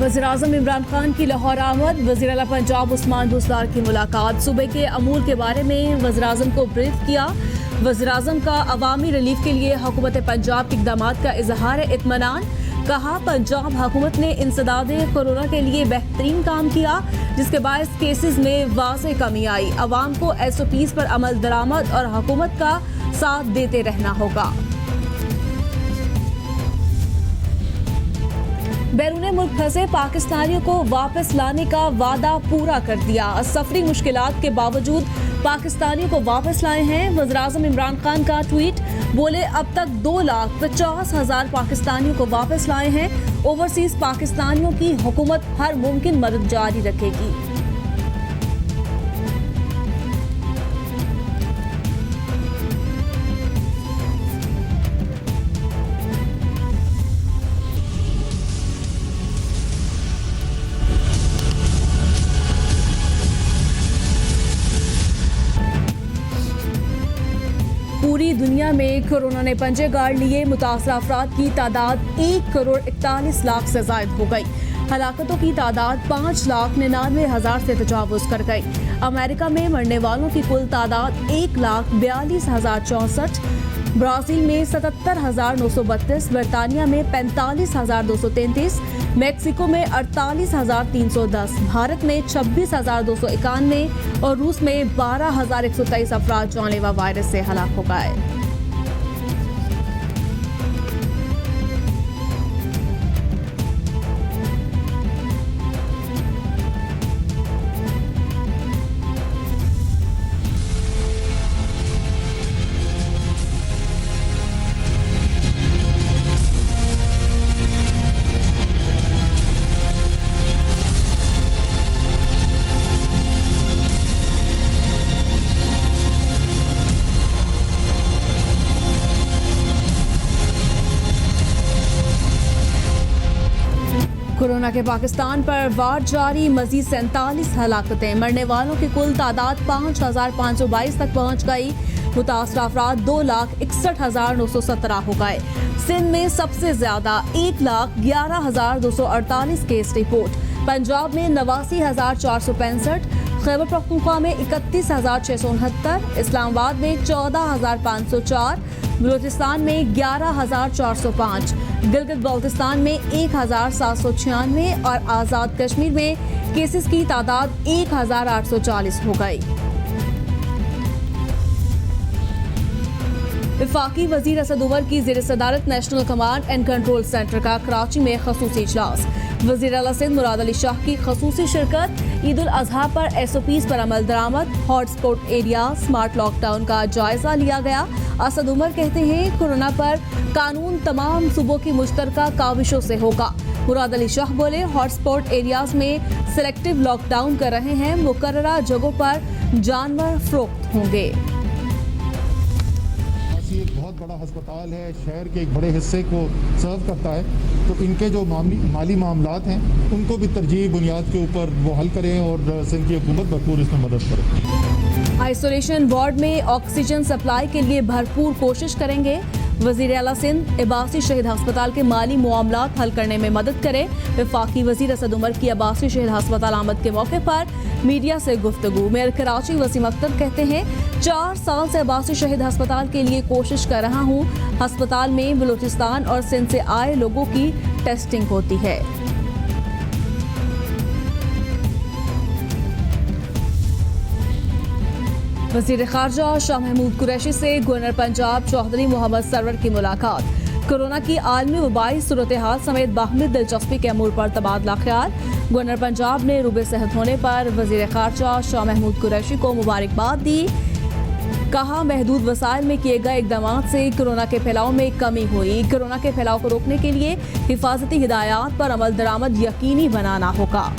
वज़ीर-ए-आज़म इमरान खान की लाहौर आमद। वज़ीर-ए-आला पंजाब उस्मान बुज़दार की मुलाकात। सूबे के अमूर के बारे में वज़ीर-ए-आज़म को ब्रीफ किया। वज़ीर-ए-आज़म का अवामी रिलीफ के लिए हुकूमत पंजाब के इक़दामात का इज़हार इत्मीनान। कहा, पंजाब हुकूमत ने इंसदादे कोरोना के लिए बेहतरीन काम किया, जिसके बायस केसेस में वाज़ेह कमी आई। अवाम को SOPs पर अमल दरामद और हुकूमत का साथ देते रहना होगा। बैरून मुल्क फंसे पाकिस्तानियों को वापस लाने का वादा पूरा कर दिया। सफरी मुश्किलात के बावजूद पाकिस्तानियों को वापस लाए हैं। वज़ीर-ए-आज़म इमरान खान का ट्वीट, बोले अब तक 2,50,000 पाकिस्तानियों को वापस लाए हैं। ओवरसीज पाकिस्तानियों की हुकूमत हर मुमकिन मदद जारी रखेगी। पूरी दुनिया में कोरोना ने पंजे गाड़ लिए। मुतासरा अफराद की तादाद 1,41,00,000 से जायद हो गई। हलाकतों की तादाद 5,99,000 से तजावुज़ कर गई। अमेरिका में मरने वालों की कुल तादाद 1,42,064, ब्राज़ील में 77,932, बरतानिया में 45,233, मेक्सिको में 48,310, भारत में 26,291 और रूस में 12,123 अफराद जानलेवा वायरस से हलाक हो गए। कोरोना के पाकिस्तान पर वार जारी। मजीद 47 हलाकतें। मरने वालों की कुल तादाद 5,522 तक पहुंच गई। मुतासरा अफराद 2,61,917 हो गए। सिंध में सबसे ज्यादा 1,11,248 केस रिपोर्ट। पंजाब में 89,465, खैबर पख्तूनख्वा में 31,669, इस्लामाबाद में 14,504, बलूचिस्तान में 11,405, गिलगित बाल्टिस्तान में 1,796 और आज़ाद कश्मीर में केसेस की तादाद 1,840 हो गई। वफाकी वज़ीर असद उमर की ज़ेर सदारत national command and control centre का कराची में खसूसी इजलास। वज़ीर आला सिंध मुराद अली शाह की खसूसी शिरकत। ईद उल अजहा पर SOPs पर अमल दरामद। हॉटस्पॉट एरिया स्मार्ट लॉकडाउन का जायजा लिया गया। असद उमर कहते हैं, कोरोना पर कानून तमाम सूबों की मुश्तरका काविशों से होगा। मुराद अली शाह बोले, हॉटस्पॉट एरियाज में सिलेक्टिव लॉकडाउन कर रहे हैं। मुकर्ररा जगहों पर जानवर फरोख्त होंगे। एक बहुत बड़ा अस्पताल है, शहर के एक बड़े हिस्से को सर्व करता है, तो इनके जो माली मामलात हैं उनको भी तरजीह बुनियाद के ऊपर वो हल करें और सिंध की हुकूमत भरपूर इसमें मदद करे। आइसोलेशन वार्ड में ऑक्सीजन सप्लाई के लिए भरपूर कोशिश करेंगे। वज़ीर आला सिंध अब्बासी शहीद अस्पताल के माली मामलात हल करने में मदद करे। वफाकी वज़ीर असद उमर की अब्बासी शहीद अस्पताल आमद के मौके पर मीडिया से गुफ्तगू। मेयर कराची वसीम अख्तर कहते हैं, 4 साल से अब्बासी शहीद अस्पताल के लिए कोशिश कर रहा हूँ। अस्पताल में बलूचिस्तान और सिंध से आए लोगों की टेस्टिंग होती है। वज़ीर ख़ारजा शाह महमूद कुरैशी से गवर्नर पंजाब चौधरी मोहम्मद सरवर की मुलाकात। कोरोना की आलमी वबाई सूरत हाल समेत बाहमी दिलचस्पी के अमूर पर तबादला ख्याल। गवर्नर पंजाब ने रूबे सेहत होने पर वज़ीर ख़ारजा शाह महमूद कुरैशी को मुबारकबाद दी। कहा, महदूद वसाइल में किए गए इक़दामात से कोरोना के फैलाव में कमी हुई। कोरोना के फैलाव को रोकने के लिए हिफाजती हिदायत पर अमल दरामद यकीनी बनाना होगा।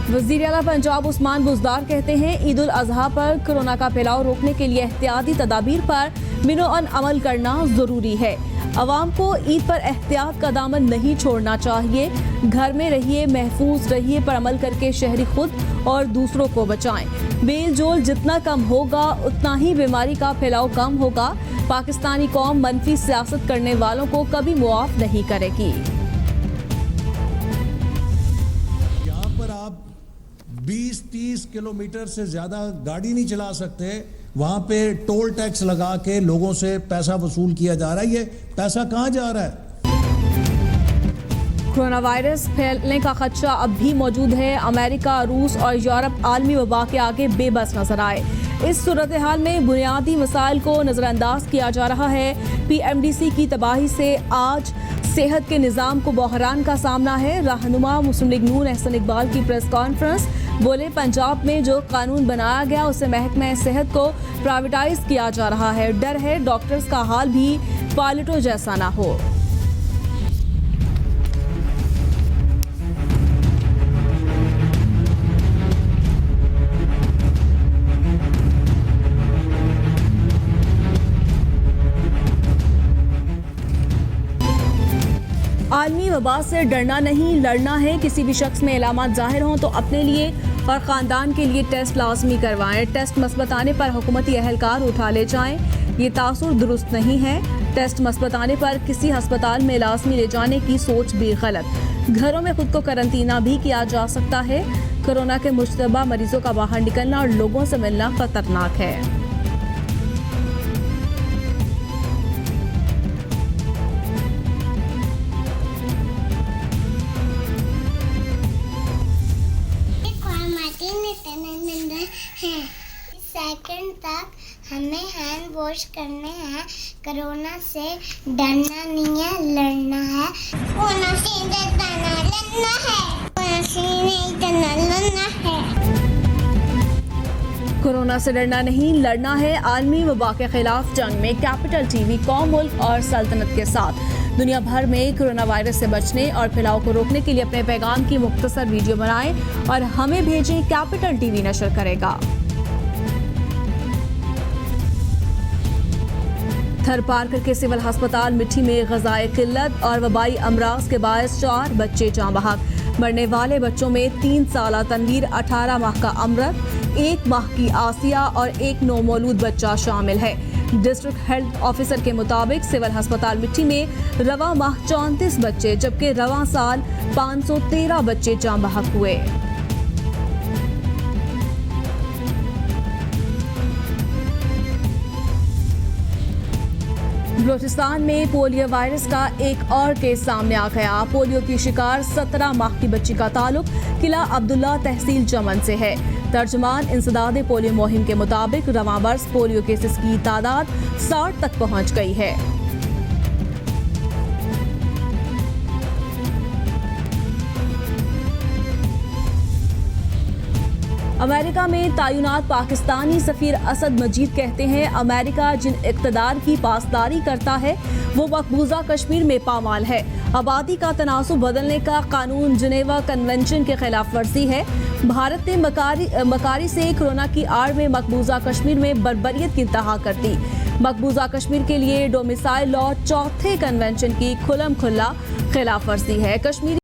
वज़ीर आला पंजाब उस्मान बुज़दार कहते हैं, ईद उल अजहा पर कोरोना का फैलाव रोकने के लिए एहतियाती तदाबीर पर मिनोअन अमल करना ज़रूरी है। अवाम को ईद पर एहतियात का दामन नहीं छोड़ना चाहिए। घर में रहिए, महफूज रहिए पर अमल करके शहरी खुद और दूसरों को बचाएं। मेल जोल जितना कम होगा उतना ही बीमारी का फैलाव कम होगा। पाकिस्तानी कौम मनफी सियासत करने वालों को कभी मुआफ नहीं करेगी। यहाँ पर आप 20-30 किलोमीटर से ज्यादा गाड़ी नहीं चला सकते, वहां पे टोल टैक्स लगा के लोगों से पैसा वसूल किया जा रहा है। ये पैसा कहां जा रहा है? कोरोना वायरस फैलने का खदशा अब भी मौजूद है। अमेरिका, रूस और यूरोप आलमी वबा के आगे बेबस नजर आए। इस सूरत हाल में बुनियादी मसाइल को नज़रअंदाज किया जा रहा है। PMDC की तबाही से आज सेहत के निज़ाम को बहरान का सामना है। रहनुमा मुस्लिम लीग नून एहसन इकबाल की प्रेस कॉन्फ्रेंस, बोले पंजाब में जो कानून बनाया गया उससे महकमा सेहत को प्राइवेटाइज किया जा रहा है। डर है डॉक्टर्स का हाल भी पायलटों जैसा ना हो। आलमी वबा से डरना नहीं, लड़ना है। किसी भी शख्स में इलामात जाहिर हों तो अपने लिए और ख़ानदान के लिए टेस्ट लाजमी करवाएं। टेस्ट मस्बत आने पर हुकूमती अहलकार उठा ले जाएं। ये तासुर दुरुस्त नहीं है। टेस्ट मस्बत आने पर किसी हस्पताल में लाजमी ले जाने की सोच भी गलत। घरों में खुद को करंतना भी किया जा सकता है। कोरोना के मुश्तबा मरीजों का बाहर निकलना और लोगों से मिलना खतरनाक है। सेकंड तक हमें हैंड वॉश करने हैं। कोरोना से डरना नहीं है, लड़ना है। कोरोना से डरना लड़ना है। कोरोना से नहीं डरना लड़ना है। कोरोना से डरना नहीं, लड़ना है। आलमी वबा के खिलाफ जंग में कैपिटल TV कौम, मुल्क और सल्तनत के साथ दुनिया भर में कोरोना वायरस से बचने और फैलाव को रोकने के लिए अपने पैगाम की मुख्तसर वीडियो बनाएं और हमें भेजें। कैपिटल TV नशर करेगा। थर पार्कर के सिविल अस्पताल मिट्टी में ग़िज़ाई किल्लत और वबाई अमराज के बायस 4 बच्चे जाँ बहक। मरने वाले बच्चों में 3 साला तनवीर, 18 माह का अमृत, 1 माह की आसिया और 1 नौमौलूद बच्चा शामिल है। डिस्ट्रिक्ट हेल्थ ऑफिसर के मुताबिक सिविल अस्पताल मिट्टी में रवा माह 34 बच्चे जबकि रवा साल 513 बच्चे जाँ बहक हुए। बलूचिस्तान में पोलियो वायरस का एक और केस सामने आ गया। पोलियो की शिकार 17 माह की बच्ची का ताल्लुक किला अब्दुल्ला तहसील चमन से है। तर्जमान इंसदाद पोलियो मुहिम के मुताबिक रवां बरस पोलियो केसेस की तादाद 60 तक पहुंच गई है। अमेरिका में तैनात पाकिस्तानी सफीर असद मजीद कहते हैं, अमेरिका जिन इक़्तिदार की पासदारी करता है वो मकबूजा कश्मीर में पामाल है। आबादी का तनासुब बदलने का कानून जिनेवा कन्वेंशन के खिलाफ वर्जी है। भारत ने मकारी से कोरोना की आड़ में मकबूजा कश्मीर में बर्बरियत की इंतहा कर दी। मकबूजा कश्मीर के लिए डोमिसाइल लॉ चौथे कन्वेंशन की खुल्लम खुल्ला खिलाफ वर्जी है। कश्मीरी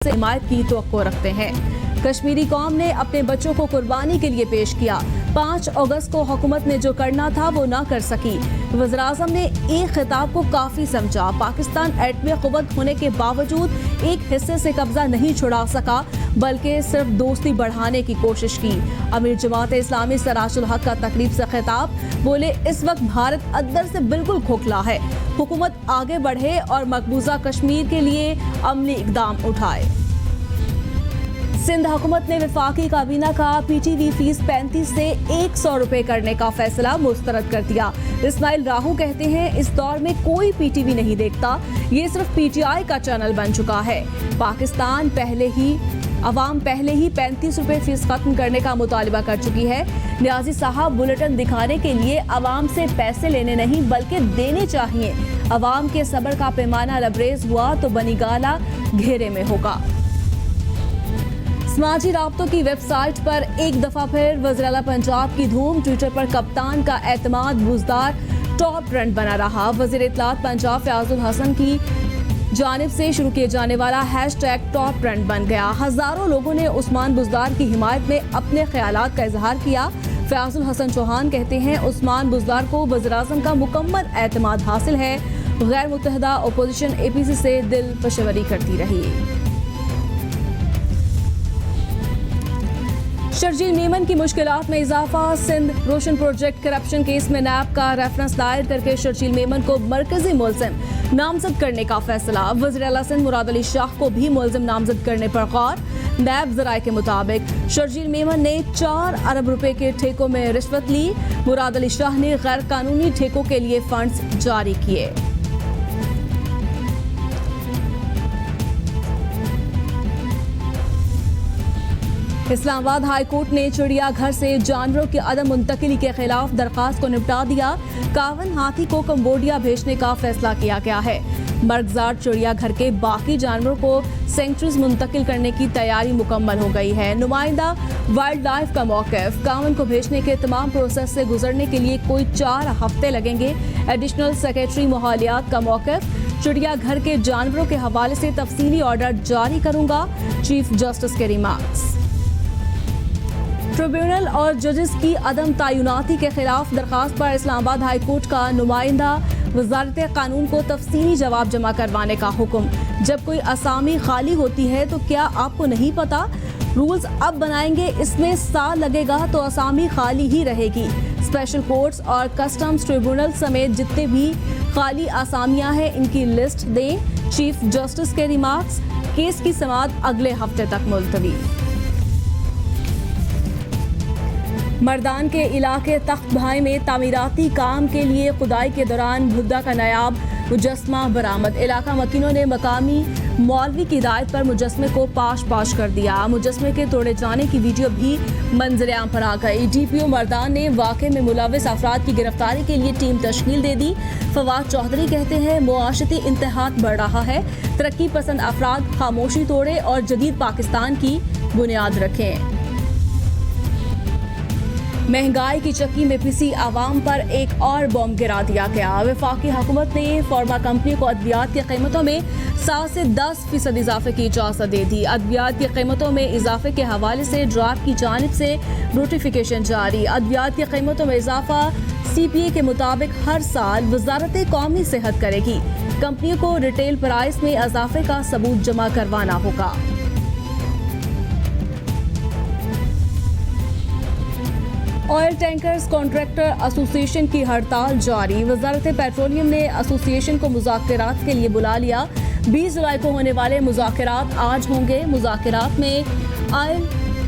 से हिमायत की तवक्को रखते हैं। कश्मीरी कौम ने अपने बच्चों को कुर्बानी के लिए पेश किया। 5 अगस्त को हुकूमत ने जो करना था वो ना कर सकी। वज़ीर-ए-आज़म ने एक खिताब को काफ़ी समझा। पाकिस्तान एटमी क़ुव्वत होने के बावजूद एक हिस्से से कब्जा नहीं छुड़ा सका बल्कि सिर्फ दोस्ती बढ़ाने की कोशिश की। अमीर जमात इस्लामी सराजुल हक का तकरीब से खिताब, बोले इस वक्त भारत अंदर से बिल्कुल खोखला है। हुकूमत आगे बढ़े और मकबूजा कश्मीर के लिए अमली इक़दाम उठाए। सिंध हुकूमत ने वफाकी काबीना का PTV फीस 35 से 100 रुपए करने का फैसला मुस्तरद कर दिया। इस्माइल राहू कहते हैं इस दौर में कोई PTV नहीं देखता, ये सिर्फ PTI का चैनल बन चुका है। पाकिस्तान अवाम पहले ही 35 रुपए फीस खत्म करने का मुतालिबा कर चुकी है। न्याजी साहब बुलेटिन दिखाने के लिए अवाम से पैसे लेने नहीं बल्कि देने चाहिए। अवाम के सब्र का पैमाना लबरेज हुआ तो बनीगाला घेरे में होगा। समाजी राब्तों की वेबसाइट पर एक दफा फिर वज़ीर आला पंजाब की धूम। ट्विटर पर कप्तान का एतमाद बुज़दार टॉप ट्रेंड बना रहा। वज़ीर इत्तलात पंजाब फयाजुल हसन की जानिब से शुरू किए जाने वाला हैशटैग टॉप ट्रेंड बन गया। हजारों लोगों ने उस्मान बुज़दार की हिमायत में अपने ख्यालात का इजहार किया। फयाजुल हसन चौहान कहते हैं उस्मान बुजदार को वज़ीर-ए-आज़म का मुकम्मल एतमाद हासिल है। गैर मुत्तहदा अपोजिशन APC से दिल पशवरी करती रही। शर्जील मेमन की मुश्किलात में इजाफा। सिंध रोशन प्रोजेक्ट करप्शन केस में नैब का रेफरेंस दायर करके शर्जील मेमन को मरकजी मुलजिम नामजद करने का फैसला। वज़ीर आला सिंध मुराद अली शाह को भी मुलजिम नामजद करने पर गौर। नैब ज़राए के मुताबिक शर्जील मेमन ने 4 अरब रुपए के ठेकों में रिश्वत ली। मुराद अली शाह ने गैर कानूनी ठेकों के लिए फंड्स जारी किए। इस्लामाबाद हाई कोर्ट ने चिड़ियाघर से जानवरों की अदम मुंतकिली के खिलाफ दरखास्त को निपटा दिया। 51 हाथी को कंबोडिया भेजने का फैसला किया गया है। मर्गजार चिड़ियाघर के बाकी जानवरों को सेंचुरीज मुंतकिल करने की तैयारी मुकम्मल हो गई है। नुमाइंदा वाइल्ड लाइफ का मौक़िफ़ 51 को भेजने के तमाम प्रोसेस से गुजरने के लिए कोई 4 हफ्ते लगेंगे। एडिशनल सेक्रेटरी माहौलियात का मौक़िफ़ चिड़ियाघर के जानवरों के हवाले से तफसीली ऑर्डर जारी करूंगा। चीफ जस्टिस के रिमार्क्स। ट्रिब्यूनल और जजेस की अदम तैनाती के खिलाफ दरखास्त पर इस्लामाबाद हाई कोर्ट का नुमाइंदा वजारत कानून को तफसीली जवाब जमा करवाने का हुक्म। जब कोई असामी खाली होती है तो क्या आपको नहीं पता? रूल्स अब बनाएंगे, इसमें साल लगेगा तो असामी खाली ही रहेगी। स्पेशल कोर्ट्स और कस्टम्स ट्रिब्यूनल समेत जितने भी खाली आसामियां हैं इनकी लिस्ट दें। चीफ जस्टिस के रिमार्क्स। केस की समाअत अगले हफ्ते तक मुलतवी। मर्दान के इलाके तख्त भाई में तामीराती काम के लिए खुदाई के दौरान बुद्धा का नायाब मुजस्मा बरामद। इलाका मकीनों ने मकामी मौलवी की हिदायत पर मुजस्मे को पाश कर दिया। मुजस्मे के तोड़े जाने की वीडियो भी मंजर-ए-आम पर आ गई। DPO मर्दान ने वाक़े में मुलविस अफराद की गिरफ्तारी के लिए टीम तश्कील दे दी। फवाद चौधरी कहते हैं मुआशरती इंतहाक बढ़ रहा है। तरक्की पसंद अफराद खामोशी तोड़े और जदीद पाकिस्तान की बुनियाद रखें। महंगाई की चक्की में पिसी आवाम पर एक और बॉम्ब गिरा दिया गया। वफाकी हुकूमत ने फार्मा कंपनी को अद्वियात की कीमतों में 7 से 10% इजाफे की इजाज़त दे दी। अद्वियात की कीमतों में इजाफे के हवाले से ड्राफ्ट की जानिब से नोटिफिकेशन जारी। अद्वियात की कीमतों में इजाफा CPA के मुताबिक हर साल वजारत कौमी सेहत करेगी। कंपनियों को रिटेल प्राइस में इजाफे का सबूत जमा करवाना होगा। ऑयल टैंकर्स कॉन्ट्रैक्टर एसोसिएशन की हड़ताल जारी। वजारत पेट्रोलियम ने एसोसिएशन को मुज़ाकरात के लिए बुला लिया। 20 जुलाई को होने वाले मुज़ाकरात आज होंगे। मुज़ाकरात में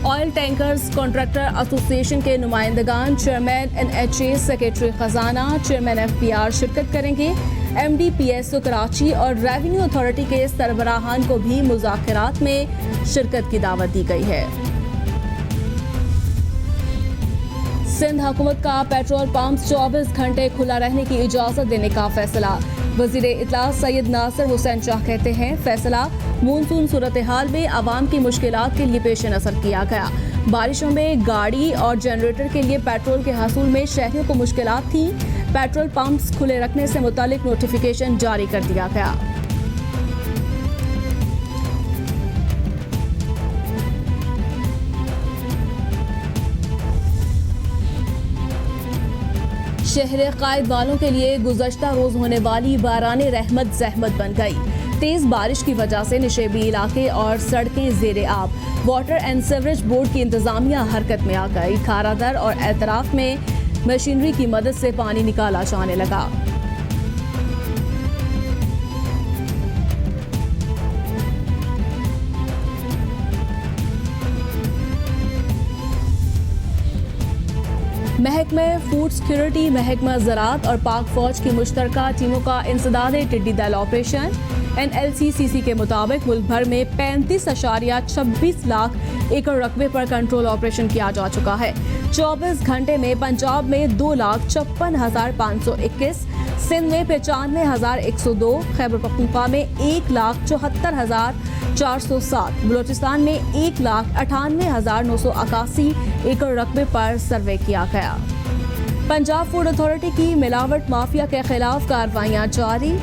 ऑयल टैंकर्स कॉन्ट्रैक्टर एसोसिएशन के नुमाइंदगान, चेयरमैन NHA, सेक्रेटरी खजाना, चेयरमैन FPR शिरकत करेंगे। MD PSO कराची और रेवेन्यू अथॉरिटी के सरबराहान को भी मुज़ाकरात में शिरकत की दावत दी गई है। सिंध हुकूमत का पेट्रोल पंप 24 घंटे खुला रहने की इजाज़त देने का फैसला। वज़ीर इत्तला सैयद नासिर हुसैन शाह कहते हैं फैसला मानसून सूरत हाल में आवाम की मुश्किलात के लिए पेश नज़र किया गया। बारिशों में गाड़ी और जनरेटर के लिए पेट्रोल के हसूल में शहरियों को मुश्किलात थी। पेट्रोल पंप्स खुले रखने से मुतालिक नोटिफिकेशन जारी कर दिया गया। शहर कायद वालों के लिए गुज़श्ता रोज होने वाली बाराने रहमत ज़हमत बन गई। तेज बारिश की वजह से निशेबी इलाके और सड़कें ज़ेरे आब। वाटर एंड सीवरेज बोर्ड की इंतजामिया हरकत में आ गई। खारादर और एतराफ में मशीनरी की मदद से पानी निकाला जाने लगा। महकमा फूड सिक्योरिटी, महकमा ज़राअत और पाक फौज की मुश्तरका टीमों का इंसदाद टिड्डी दल ऑपरेशन। NLCCC के मुताबिक मुल्क भर में 35.26 लाख एकड़ रकबे पर कंट्रोल ऑपरेशन किया जा चुका है। 24 घंटे में पंजाब में 2,56,521, सिंध में 95,102, खैबर पख्तूनख्वा में 1,74,407, बलोचिस्तान में 1,98,981 एकड़ रकबे पर सर्वे किया गया। पंजाब फूड अथॉरिटी की मिलावट माफिया के खिलाफ कार्रवाइयां जारी।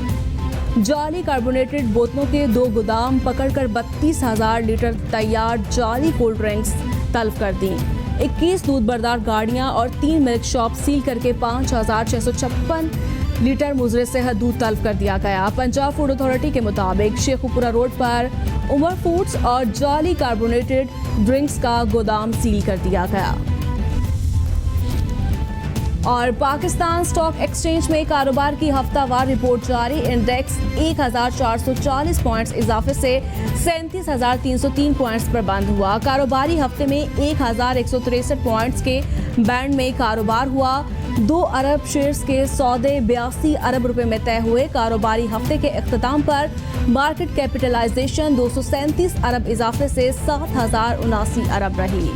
जाली कार्बोनेटेड बोतलों के 2 गोदाम पकड़कर 32,000 लीटर तैयार जाली कोल्ड ड्रिंक्स तलब कर दी। 21 दूध बरदार गाड़ियां और 3 मिल्क शॉप सील करके 5,656 लीटर मुजरे सेहत दूध तलब कर दिया गया। पंजाब फूड अथॉरिटी के मुताबिक शेखुपुरा रोड पर उमर फूड्स और जाली कार्बोनेटेड ड्रिंक्स का गोदाम सील कर दिया गया। और पाकिस्तान स्टॉक एक्सचेंज में कारोबार की हफ्तावार रिपोर्ट जारी। इंडेक्स 1,440 पॉइंट्स इजाफे से 37,303 पॉइंट्स पर बंद हुआ। कारोबारी हफ्ते में 1,163 पॉइंट्स के बैंड में कारोबार हुआ। 2 अरब शेयर्स के सौदे 82 अरब रुपए में तय हुए। कारोबारी हफ्ते के इख्तिताम पर मार्केट कैपिटलाइजेशन 237 अरब इजाफे से 7,079 अरब रही।